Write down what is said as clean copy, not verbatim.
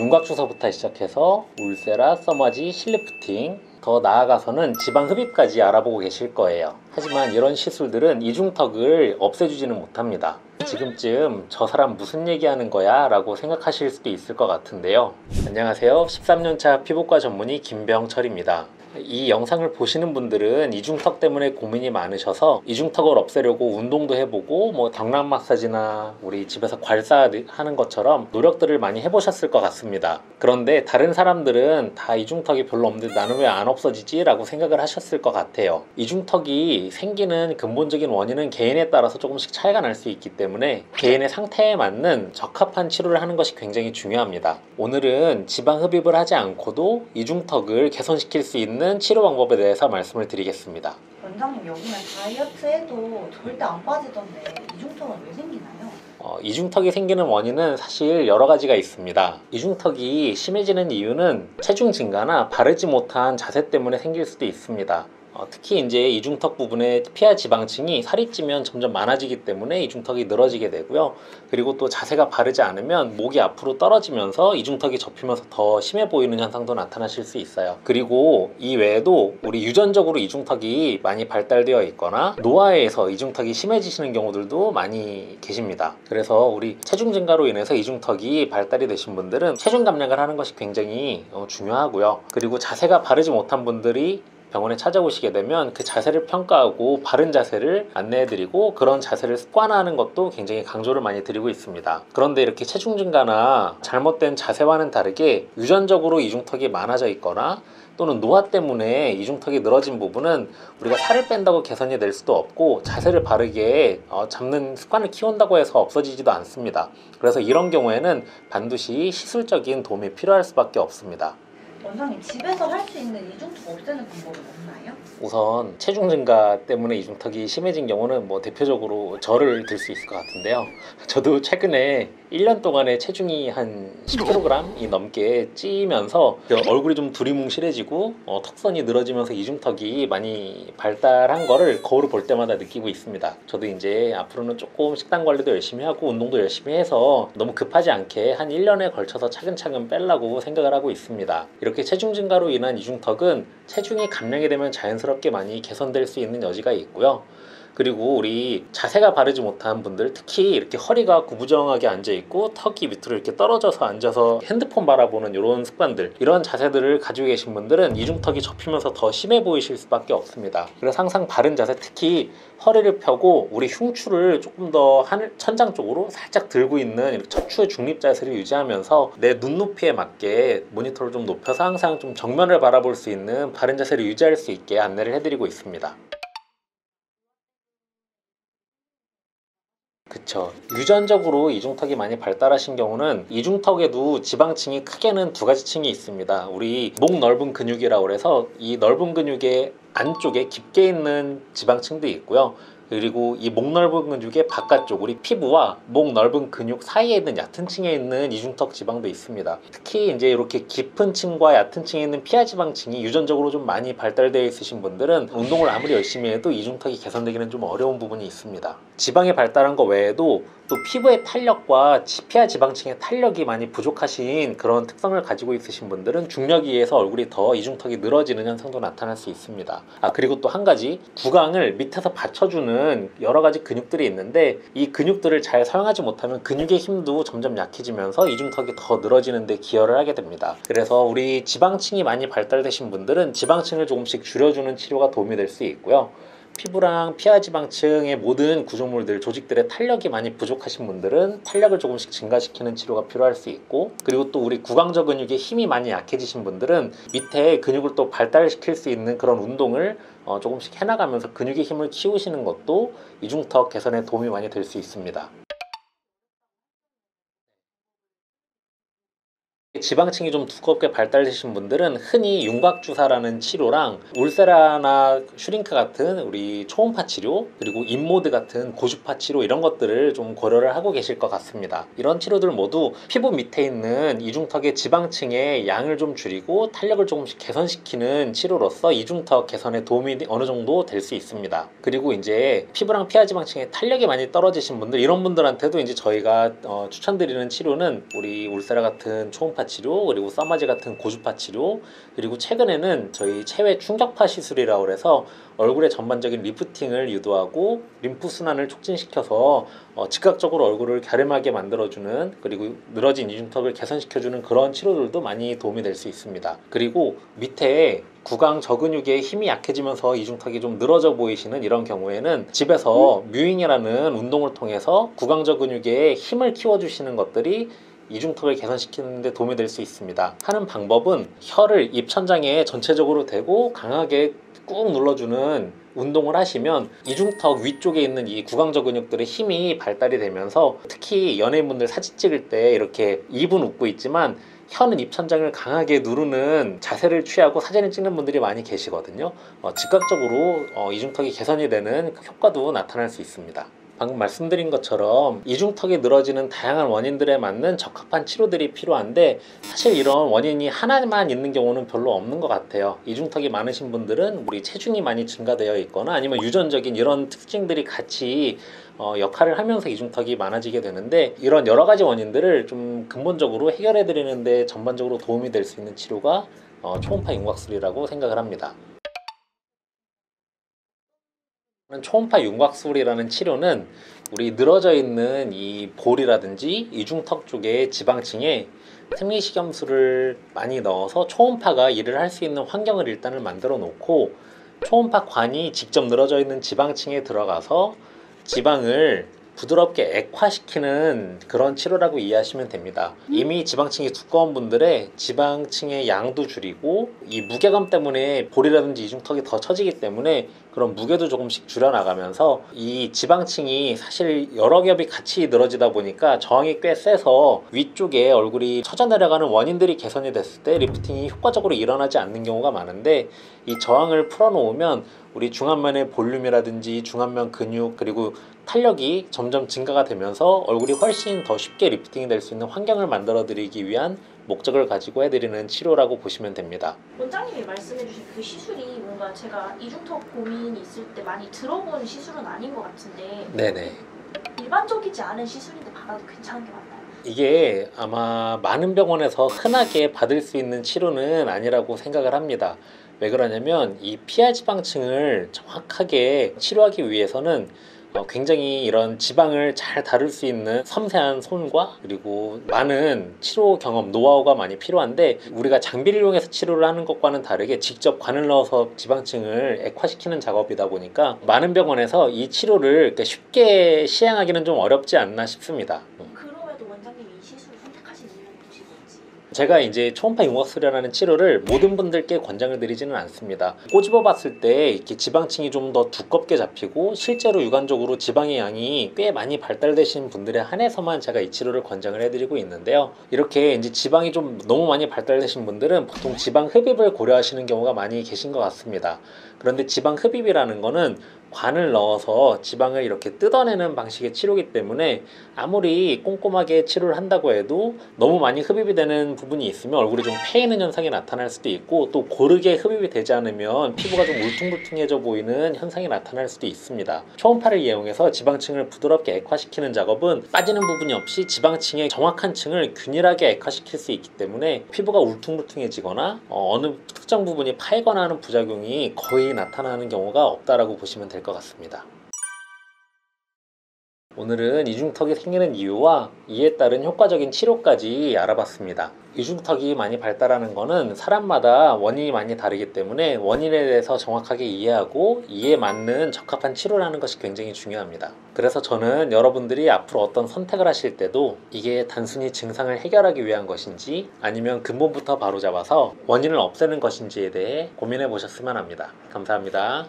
윤곽주사부터 시작해서 울세라, 써머지, 실리프팅, 더 나아가서는 지방 흡입까지 알아보고 계실 거예요. 하지만 이런 시술들은 이중턱을 없애주지는 못합니다. 지금쯤 저 사람 무슨 얘기하는 거야? 라고 생각하실 수도 있을 것 같은데요. 안녕하세요. 13년차 피부과 전문의 김병철입니다. 이 영상을 보시는 분들은 이중턱 때문에 고민이 많으셔서 이중턱을 없애려고 운동도 해보고 경락 마사지나 우리 집에서 괄사하는 것처럼 노력들을 많이 해보셨을 것 같습니다. 그런데 다른 사람들은 다 이중턱이 별로 없는데 나는 왜 안 없어지지? 라고 생각을 하셨을 것 같아요. 이중턱이 생기는 근본적인 원인은 개인에 따라서 조금씩 차이가 날 수 있기 때문에 개인의 상태에 맞는 적합한 치료를 하는 것이 굉장히 중요합니다. 오늘은 지방 흡입을 하지 않고도 이중턱을 개선시킬 수 있는 치료 방법에 대해서 말씀을 드리겠습니다. 원장님, 여기는 다이어트 해도 절대 안 빠지던데 이중턱은 왜 생기나요? 이중턱이 생기는 원인은 사실 여러 가지가 있습니다. 이중턱이 심해지는 이유는 체중 증가나 바르지 못한 자세 때문에 생길 수도 있습니다. 특히 이제 이중턱 부분에 피하 지방층이 살이 찌면 점점 많아지기 때문에 이중턱이 늘어지게 되고요. 그리고 또 자세가 바르지 않으면 목이 앞으로 떨어지면서 이중턱이 접히면서 더 심해 보이는 현상도 나타나실 수 있어요. 그리고 이 외에도 우리 유전적으로 이중턱이 많이 발달되어 있거나 노화에서 이중턱이 심해지시는 경우들도 많이 계십니다. 그래서 우리 체중 증가로 인해서 이중턱이 발달이 되신 분들은 체중 감량을 하는 것이 굉장히 중요하고요. 그리고 자세가 바르지 못한 분들이 병원에 찾아오시게 되면 그 자세를 평가하고 바른 자세를 안내해드리고 그런 자세를 습관화하는 것도 굉장히 강조를 많이 드리고 있습니다. 그런데 이렇게 체중 증가나 잘못된 자세와는 다르게 유전적으로 이중턱이 많아져 있거나 또는 노화 때문에 이중턱이 늘어진 부분은 우리가 살을 뺀다고 개선이 될 수도 없고 자세를 바르게 잡는 습관을 키운다고 해서 없어지지도 않습니다. 그래서 이런 경우에는 반드시 시술적인 도움이 필요할 수밖에 없습니다. 원장님, 집에서 할 수 있는 이중턱 없애는 방법은 없나요? 우선 체중 증가 때문에 이중턱이 심해진 경우는 대표적으로 저를 들 수 있을 것 같은데요. 저도 최근에 1년 동안에 체중이 한 10kg이 넘게 찌면서 얼굴이 좀 두리뭉실해지고 턱선이 늘어지면서 이중턱이 많이 발달한 거를 거울을 볼 때마다 느끼고 있습니다. 저도 이제 앞으로는 조금 식단 관리도 열심히 하고 운동도 열심히 해서 너무 급하지 않게 한 1년에 걸쳐서 차근차근 빼려고 생각을 하고 있습니다. 이렇게 체중 증가로 인한 이중턱은 체중이 감량이 되면 자연스럽게 많이 개선될 수 있는 여지가 있고요. 그리고 우리 자세가 바르지 못한 분들, 특히 이렇게 허리가 구부정하게 앉아있고 턱이 밑으로 이렇게 떨어져서 앉아서 핸드폰 바라보는 이런 습관들, 이런 자세들을 가지고 계신 분들은 이중턱이 접히면서 더 심해 보이실 수밖에 없습니다. 그래서 항상 바른 자세, 특히 허리를 펴고 우리 흉추를 조금 더 하늘 천장 쪽으로 살짝 들고 있는 척추의 중립 자세를 유지하면서 내 눈높이에 맞게 모니터를 좀 높여서 항상 좀 정면을 바라볼 수 있는 바른 자세를 유지할 수 있게 안내를 해드리고 있습니다. 그쵸. 유전적으로 이중턱이 많이 발달하신 경우는 이중턱에도 지방층이 크게는 두 가지 층이 있습니다. 우리 목 넓은 근육이라고 해서 이 넓은 근육의 안쪽에 깊게 있는 지방층도 있고요. 그리고 이 목 넓은 근육의 바깥쪽, 우리 피부와 목 넓은 근육 사이에 있는 얕은 층에 있는 이중턱 지방도 있습니다. 특히 이제 이렇게 깊은 층과 얕은 층에 있는 피하 지방층이 유전적으로 좀 많이 발달되어 있으신 분들은 운동을 아무리 열심히 해도 이중턱이 개선되기는 좀 어려운 부분이 있습니다. 지방이 발달한 거 외에도 또 피부의 탄력과 피하 지방층의 탄력이 많이 부족하신 그런 특성을 가지고 있으신 분들은 중력에 의해서 얼굴이 더 이중턱이 늘어지는 현상도 나타날 수 있습니다. 그리고 또 한 가지, 구강을 밑에서 받쳐주는 여러 가지 근육들이 있는데 이 근육들을 잘 사용하지 못하면 근육의 힘도 점점 약해지면서 이중턱이 더 늘어지는 데 기여를 하게 됩니다. 그래서 우리 지방층이 많이 발달되신 분들은 지방층을 조금씩 줄여주는 치료가 도움이 될 수 있고요. 피부랑 피하 지방층의 모든 구조물들, 조직들의 탄력이 많이 부족하신 분들은 탄력을 조금씩 증가시키는 치료가 필요할 수 있고, 그리고 또 우리 구강저 근육의 힘이 많이 약해지신 분들은 밑에 근육을 또 발달시킬 수 있는 그런 운동을 조금씩 해나가면서 근육의 힘을 키우시는 것도 이중턱 개선에 도움이 많이 될 수 있습니다. 지방층이 좀 두껍게 발달되신 분들은 흔히 윤곽주사라는 치료랑 울세라나 슈링크 같은 우리 초음파 치료, 그리고 인모드 같은 고주파 치료, 이런 것들을 좀 고려를 하고 계실 것 같습니다. 이런 치료들 모두 피부 밑에 있는 이중턱의 지방층의 양을 좀 줄이고 탄력을 조금씩 개선시키는 치료로서 이중턱 개선에 도움이 어느 정도 될 수 있습니다. 그리고 이제 피부랑 피하 지방층의 탄력이 많이 떨어지신 분들, 이런 분들한테도 이제 저희가 추천드리는 치료는 우리 울세라 같은 초음파 초음파 치료, 그리고 써마지 같은 고주파 치료, 그리고 최근에는 저희 체외 충격파 시술이라고 해서 얼굴의 전반적인 리프팅을 유도하고 림프 순환을 촉진시켜서 즉각적으로 얼굴을 갸름하게 만들어주는, 그리고 늘어진 이중턱을 개선시켜주는 그런 치료들도 많이 도움이 될 수 있습니다. 그리고 밑에 구강 저근육의 힘이 약해지면서 이중턱이 좀 늘어져 보이시는 이런 경우에는 집에서 뮤잉이라는 운동을 통해서 구강 저근육의 힘을 키워주시는 것들이 이중턱을 개선시키는 데 도움이 될 수 있습니다. 하는 방법은 혀를 입천장에 전체적으로 대고 강하게 꾹 눌러주는 운동을 하시면 이중턱 위쪽에 있는 이 구강저 근육들의 힘이 발달이 되면서, 특히 연예인분들 사진 찍을 때 이렇게 입은 웃고 있지만 혀는 입천장을 강하게 누르는 자세를 취하고 사진을 찍는 분들이 많이 계시거든요. 즉각적으로 이중턱이 개선이 되는 효과도 나타날 수 있습니다. 방금 말씀드린 것처럼 이중턱이 늘어지는 다양한 원인들에 맞는 적합한 치료들이 필요한데, 사실 이런 원인이 하나만 있는 경우는 별로 없는 것 같아요. 이중턱이 많으신 분들은 우리 체중이 많이 증가되어 있거나 아니면 유전적인 이런 특징들이 같이 역할을 하면서 이중턱이 많아지게 되는데, 이런 여러 가지 원인들을 좀 근본적으로 해결해 드리는데 전반적으로 도움이 될 수 있는 치료가 초음파 윤곽술이라고 생각을 합니다. 초음파 윤곽술이라는 치료는 우리 늘어져 있는 이 볼이라든지 이중턱 쪽의 지방층에 생리식염수를 많이 넣어서 초음파가 일을 할 수 있는 환경을 일단을 만들어 놓고, 초음파관이 직접 늘어져 있는 지방층에 들어가서 지방을 부드럽게 액화시키는 그런 치료라고 이해하시면 됩니다. 이미 지방층이 두꺼운 분들의 지방층의 양도 줄이고, 이 무게감 때문에 볼이라든지 이중턱이 더 처지기 때문에 그런 무게도 조금씩 줄여나가면서, 이 지방층이 사실 여러 겹이 같이 늘어지다 보니까 저항이 꽤 세서 위쪽에 얼굴이 처져 내려가는 원인들이 개선이 됐을 때 리프팅이 효과적으로 일어나지 않는 경우가 많은데, 이 저항을 풀어놓으면 우리 중안면의 볼륨이라든지 중안면 근육, 그리고 탄력이 점점 증가가 되면서 얼굴이 훨씬 더 쉽게 리프팅이 될 수 있는 환경을 만들어 드리기 위한 목적을 가지고 해드리는 치료라고 보시면 됩니다. 원장님이 말씀해주신 그 시술이 뭔가 제가 이중턱 고민이 있을 때 많이 들어본 시술은 아닌 것 같은데, 네네. 일반적이지 않은 시술인데 받아도 괜찮은 게 맞나요? 이게 아마 많은 병원에서 흔하게 받을 수 있는 치료는 아니라고 생각을 합니다. 왜 그러냐면 이 피하 지방층을 정확하게 치료하기 위해서는 굉장히 이런 지방을 잘 다룰 수 있는 섬세한 손과 그리고 많은 치료 경험, 노하우가 많이 필요한데, 우리가 장비를 이용해서 치료를 하는 것과는 다르게 직접 관을 넣어서 지방층을 액화시키는 작업이다 보니까 많은 병원에서 이 치료를 쉽게 시행하기는 좀 어렵지 않나 싶습니다. 그럼에도 원장님이 이 시술을 선택하신 이유는 혹시 뭔지? 제가 이제 초음파 윤곽술이라는 치료를 모든 분들께 권장을 드리지는 않습니다. 꼬집어 봤을 때 이렇게 지방층이 좀 더 두껍게 잡히고 실제로 육안적으로 지방의 양이 꽤 많이 발달되신 분들에 한해서만 제가 이 치료를 권장을 해드리고 있는데요. 이렇게 이제 지방이 좀 너무 많이 발달되신 분들은 보통 지방 흡입을 고려하시는 경우가 많이 계신 것 같습니다. 그런데 지방 흡입이라는 거는 관을 넣어서 지방을 이렇게 뜯어내는 방식의 치료이기 때문에 아무리 꼼꼼하게 치료를 한다고 해도 너무 많이 흡입이 되는 부분이 있으면 얼굴이 좀 패이는 현상이 나타날 수도 있고, 또 고르게 흡입이 되지 않으면 피부가 좀 울퉁불퉁해져 보이는 현상이 나타날 수도 있습니다. 초음파를 이용해서 지방층을 부드럽게 액화시키는 작업은 빠지는 부분이 없이 지방층의 정확한 층을 균일하게 액화시킬 수 있기 때문에 피부가 울퉁불퉁해지거나 어느 특정 부분이 파이거나 하는 부작용이 거의 나타나는 경우가 없다라고 보시면 될 것 같습니다. 오늘은 이중턱이 생기는 이유와 이에 따른 효과적인 치료까지 알아봤습니다. 이중턱이 많이 발달하는 것은 사람마다 원인이 많이 다르기 때문에 원인에 대해서 정확하게 이해하고 이에 맞는 적합한 치료라는 것이 굉장히 중요합니다. 그래서 저는 여러분들이 앞으로 어떤 선택을 하실 때도 이게 단순히 증상을 해결하기 위한 것인지 아니면 근본부터 바로잡아서 원인을 없애는 것인지에 대해 고민해 보셨으면 합니다. 감사합니다.